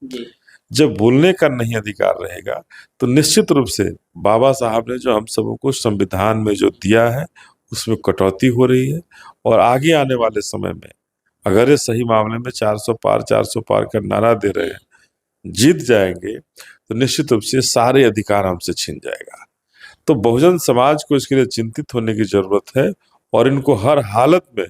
जी। जब बोलने का नहीं अधिकार रहेगा तो निश्चित रूप से बाबा साहब ने जो हम सबों को संविधान में जो दिया है उसमें कटौती हो रही है। और आगे आने वाले समय में अगर ये सही मामले में 400 पार का नारा दे रहे हैं, जीत जाएंगे, तो निश्चित रूप से सारे अधिकार हमसे छीन जाएगा। तो बहुजन समाज को इसके लिए चिंतित होने की जरूरत है और इनको हर हालत में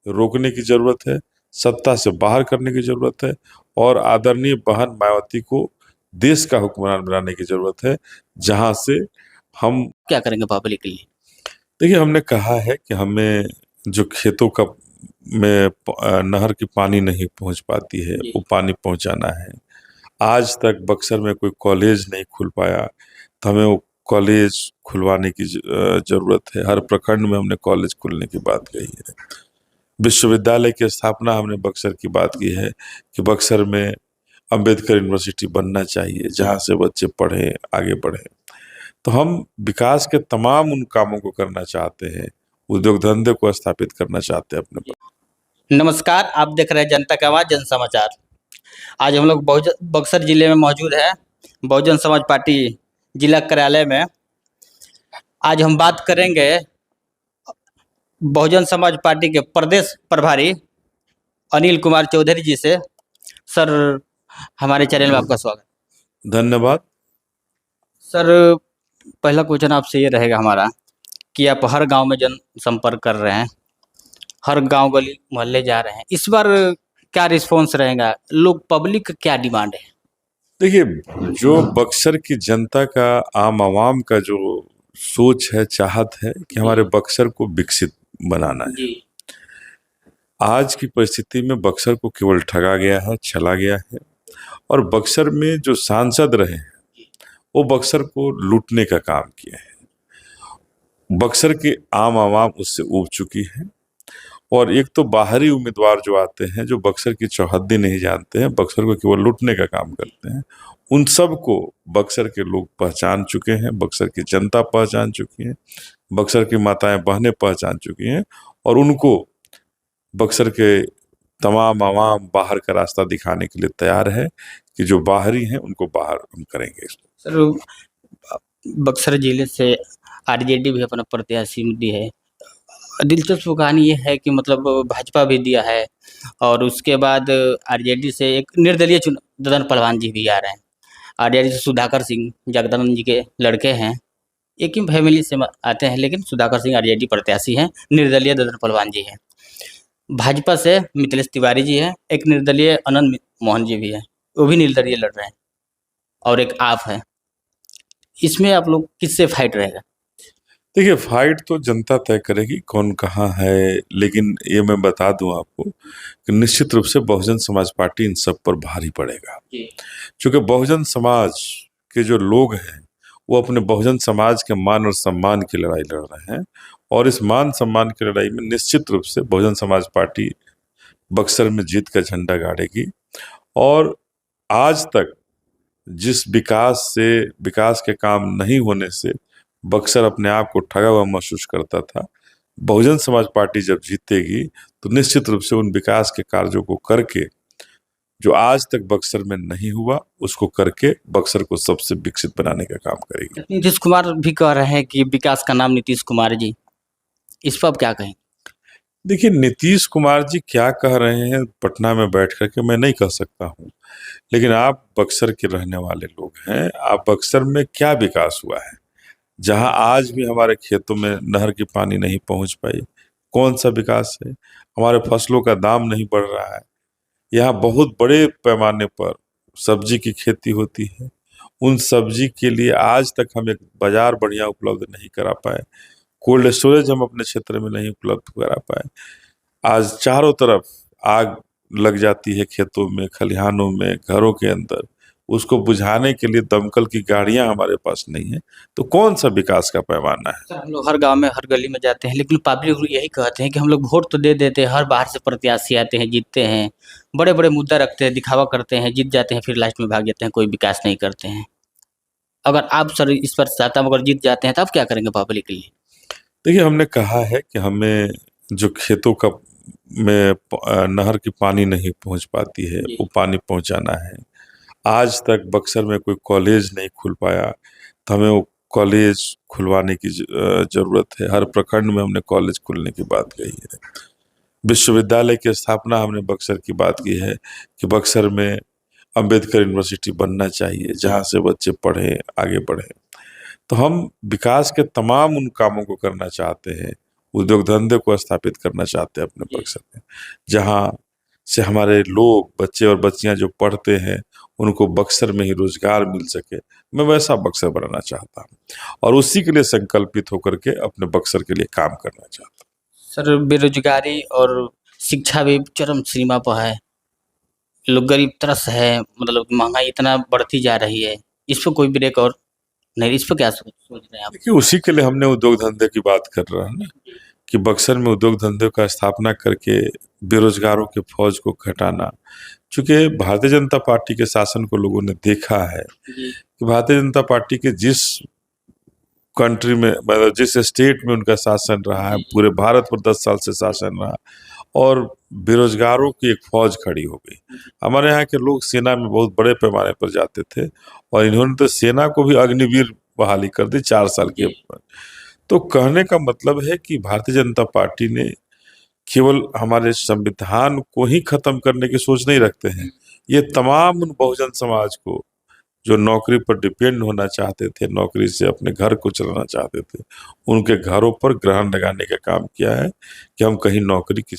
रोकने की जरूरत है, सत्ता से बाहर करने की जरूरत है और आदरणीय बहन मायावती को देश का हुक्मरान बनाने की जरूरत है, जहां से हम क्या करेंगे बाहुबली के लिए? देखिए, हमने कहा है कि हमें जो खेतों का में नहर की पानी नहीं पहुंच पाती है जी। वो पानी पहुंचाना है। आज तक बक्सर में कोई कॉलेज नहीं खुल पाया, तो हमें वो कॉलेज खुलवाने की जरूरत है। हर प्रखंड में हमने कॉलेज खुलने की बात कही है। विश्वविद्यालय की स्थापना हमने बक्सर की बात की है कि बक्सर में अंबेडकर यूनिवर्सिटी बनना चाहिए, जहाँ से बच्चे पढ़ें, आगे बढ़ें। तो हम विकास के तमाम उन कामों को करना चाहते हैं, उद्योग धंधे को स्थापित करना चाहते हैं अपने पर। नमस्कार, आप देख रहे हैं जनता की आवाज़ जन समाचार। आज हम लोग बक्सर जिले में मौजूद है, बहुजन समाज पार्टी जिला कार्यालय में। आज हम बात करेंगे बहुजन समाज पार्टी के प्रदेश प्रभारी अनिल कुमार चौधरी जी से। सर, हमारे चैनल में आपका स्वागत। धन्यवाद। सर, पहला क्वेश्चन आपसे ये रहेगा हमारा कि आप हर गांव में जन संपर्क कर रहे हैं, हर गांव गली मोहल्ले जा रहे हैं, इस बार क्या रिस्पॉन्स रहेगा? लोग पब्लिक का क्या डिमांड है? देखिए, जो बक्सर की जनता का, आम आवाम का जो सोच है, चाहत है कि हमारे बक्सर को विकसित बनाना है। जी। आज की परिस्थिति में बक्सर को केवल ठगा गया है, छला गया है और बक्सर में जो सांसद रहे हैं वो बक्सर को लूटने का काम किया है। बक्सर के आम आवाम उससे ऊब चुकी है और एक तो बाहरी उम्मीदवार जो आते हैं, जो बक्सर की चौहद्दी नहीं जानते हैं, बक्सर को केवल लूटने का काम करते हैं, उन सब को बक्सर के लोग पहचान चुके हैं, बक्सर की जनता पहचान चुकी है, बक्सर की माताएं बहनें पहचान चुकी हैं और उनको बक्सर के तमाम आवाम बाहर का रास्ता दिखाने के लिए तैयार है कि जो बाहरी हैं उनको बाहर हम करेंगे। सर, बक्सर जिले से आरजेडी भी अपना प्रत्याशी दी है। दिलचस्प कहानी ये है कि मतलब भाजपा भी दिया है और उसके बाद आरजेडी से एक निर्दलीय ददन पहलवान जी भी आ रहे हैं। आरजेडी से सुधाकर सिंह जगदानंद जी के लड़के हैं, एक ही फैमिली से आते हैं, लेकिन सुधाकर सिंह आरजेडी प्रत्याशी हैं, निर्दलीय ददन पहलवान जी हैं। भाजपा से मिथिलेश तिवारी जी हैं, एक निर्दलीय अनंत मोहन जी भी हैं, वो भी निर्दलीय लड़ रहे हैं, और एक आप है। इसमें आप लोग किससे फाइट रहेगा? देखिए, फाइट तो जनता तय करेगी कौन कहाँ है, लेकिन ये मैं बता दूं आपको कि निश्चित रूप से बहुजन समाज पार्टी इन सब पर भारी पड़ेगा। क्योंकि बहुजन समाज के जो लोग हैं वो अपने बहुजन समाज के मान और सम्मान की लड़ाई लड़ रहे हैं और इस मान सम्मान की लड़ाई में निश्चित रूप से बहुजन समाज पार्टी बक्सर में जीत का झंडा गाड़ेगी। और आज तक जिस विकास के काम नहीं होने से बक्सर अपने आप को ठगा हुआ महसूस करता था, बहुजन समाज पार्टी जब जीतेगी तो निश्चित रूप से उन विकास के कार्यों को करके, जो आज तक बक्सर में नहीं हुआ, उसको करके बक्सर को सबसे विकसित बनाने का काम करेगी। नीतीश कुमार भी कह रहे हैं कि विकास का नाम नीतीश कुमार जी, इस पर आप क्या कहें? देखिए, नीतीश कुमार जी क्या कह रहे हैं पटना में बैठ करके मैं नहीं कह सकता हूँ, लेकिन आप बक्सर के रहने वाले लोग हैं, आप बक्सर में क्या विकास हुआ है? जहां आज भी हमारे खेतों में नहर की पानी नहीं पहुंच पाई, कौन सा विकास है? हमारे फसलों का दाम नहीं बढ़ रहा है। यहाँ बहुत बड़े पैमाने पर सब्जी की खेती होती है, उन सब्जी के लिए आज तक हम एक बाजार बढ़िया उपलब्ध नहीं करा पाए, कोल्ड स्टोरेज हम अपने क्षेत्र में नहीं उपलब्ध करा पाए। आज चारों तरफ आग लग जाती है, खेतों में, खलिहानों में, घरों के अंदर, उसको बुझाने के लिए दमकल की गाड़ियां हमारे पास नहीं है, तो कौन सा विकास का पैमाना है? सर, हम लोग हर गांव में, हर गली में जाते हैं, लेकिन पब्लिक यही कहते हैं कि हम लोग वोट तो दे देते हैं, हर बाहर से प्रत्याशी आते हैं, जीतते हैं, बड़े बड़े मुद्दा रखते हैं, दिखावा करते हैं, जीत जाते हैं, फिर लास्ट में भाग जाते हैं, कोई विकास नहीं करते हैं। अगर आप सर इस पर साता अगर जीत जाते हैं तो आप क्या करेंगे पब्लिक के लिए? देखिए, हमने कहा है कि हमें जो खेतों का में नहर की पानी नहीं पहुंच पाती है, वो पानी पहुंचाना है। आज तक बक्सर में कोई कॉलेज नहीं खुल पाया, तो हमें वो कॉलेज खुलवाने की जरूरत है। हर प्रखंड में हमने कॉलेज खुलने की बात कही है। विश्वविद्यालय की स्थापना हमने बक्सर की बात की है कि बक्सर में अंबेडकर यूनिवर्सिटी बनना चाहिए, जहाँ से बच्चे पढ़ें, आगे बढ़ें। तो हम विकास के तमाम उन कामों को करना चाहते हैं, उद्योग धंधे को स्थापित करना चाहते हैं अपने बक्सर में, जहाँ से हमारे लोग, बच्चे और बच्चियां जो पढ़ते हैं, उनको बक्सर में ही रोजगार मिल सके। मैं वैसा बक्सर बनाना चाहता हूँ और उसी के लिए संकल्पित होकर के अपने बक्सर के लिए काम करना चाहता हूँ। सर, बेरोजगारी और शिक्षा भी चरम सीमा पर है। लोग गरीब त्रस्त है, मतलब महंगाई इतना बढ़ती जा रही है, इस पर कोई ब्रेक और नहीं, इस पर क्या सोच रहे हैं आप? देखिए, उसी के लिए हमने उद्योग धंधे की बात कर रहा है ना, कि बक्सर में उद्योग धंधे का स्थापना करके बेरोजगारों के फौज को घटाना। चूंकि भारतीय जनता पार्टी के शासन को लोगों ने देखा है कि भारतीय जनता पार्टी के जिस कंट्री में, मतलब जिस स्टेट में उनका शासन रहा है, पूरे भारत पर 10 साल से शासन रहा, और बेरोजगारों की एक फौज खड़ी हो गई। हमारे यहाँ के लोग सेना में बहुत बड़े पैमाने पर जाते थे, और इन्होंने तो सेना को भी अग्निवीर बहाली कर दी 4 साल के ऊपर। तो कहने का मतलब है कि भारतीय जनता पार्टी ने केवल हमारे संविधान को ही खत्म करने की सोच नहीं रखते हैं, ये तमाम उन बहुजन समाज को जो नौकरी पर डिपेंड होना चाहते थे, नौकरी से अपने घर को चलाना चाहते थे, उनके घरों पर ग्रहण लगाने का काम किया है कि हम कहीं नौकरी की